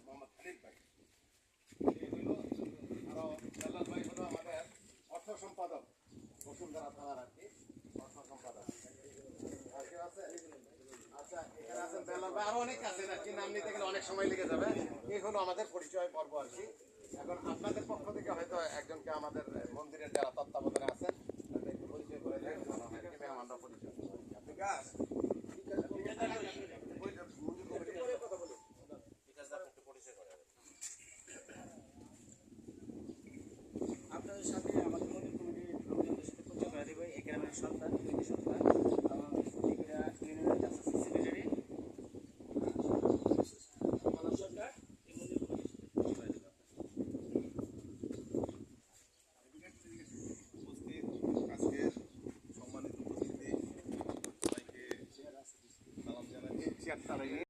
মোহাম্মদ খালিদ ভাই। আরো জালাল ভাই হলো আমাদের অর্থ সম্পাদক, বসুন্ধরা থানার আর কি অর্থ সম্পাদক। আর কেউ আছে? আচ্ছা, এখানে আছেন জালাল ভাই, আরো অনেক আছেন আর কি, নাম নিতে গেলে অনেক সময় লেগে যাবে। এই হলো আমাদের পরিচয় পর্ব আর কি। এখন আপনাদের পক্ষ থেকে হয়তো একজনকে আমাদের মন্দিরের যারা তত্ত্বাবধানে আছেন তাদের একটু পরিচয় করে দেন, মেহমানরা পরিচয়। আপনাদের সাথে আমাদের মন্দির কমিটির লোকজনদের সাথে পরিচয় করে দেবো। এই গ্রামের সন্তান, সন্তান এবং ইউনিয়নের জাস্টিস সেক্রেটারি মানব সরকার এই মন্দির কমিটির সাথে পরিচয় করে দেবো। আজকের সম্মানিত উপস্থিতি সবাইকে সালাম জানাচ্ছি।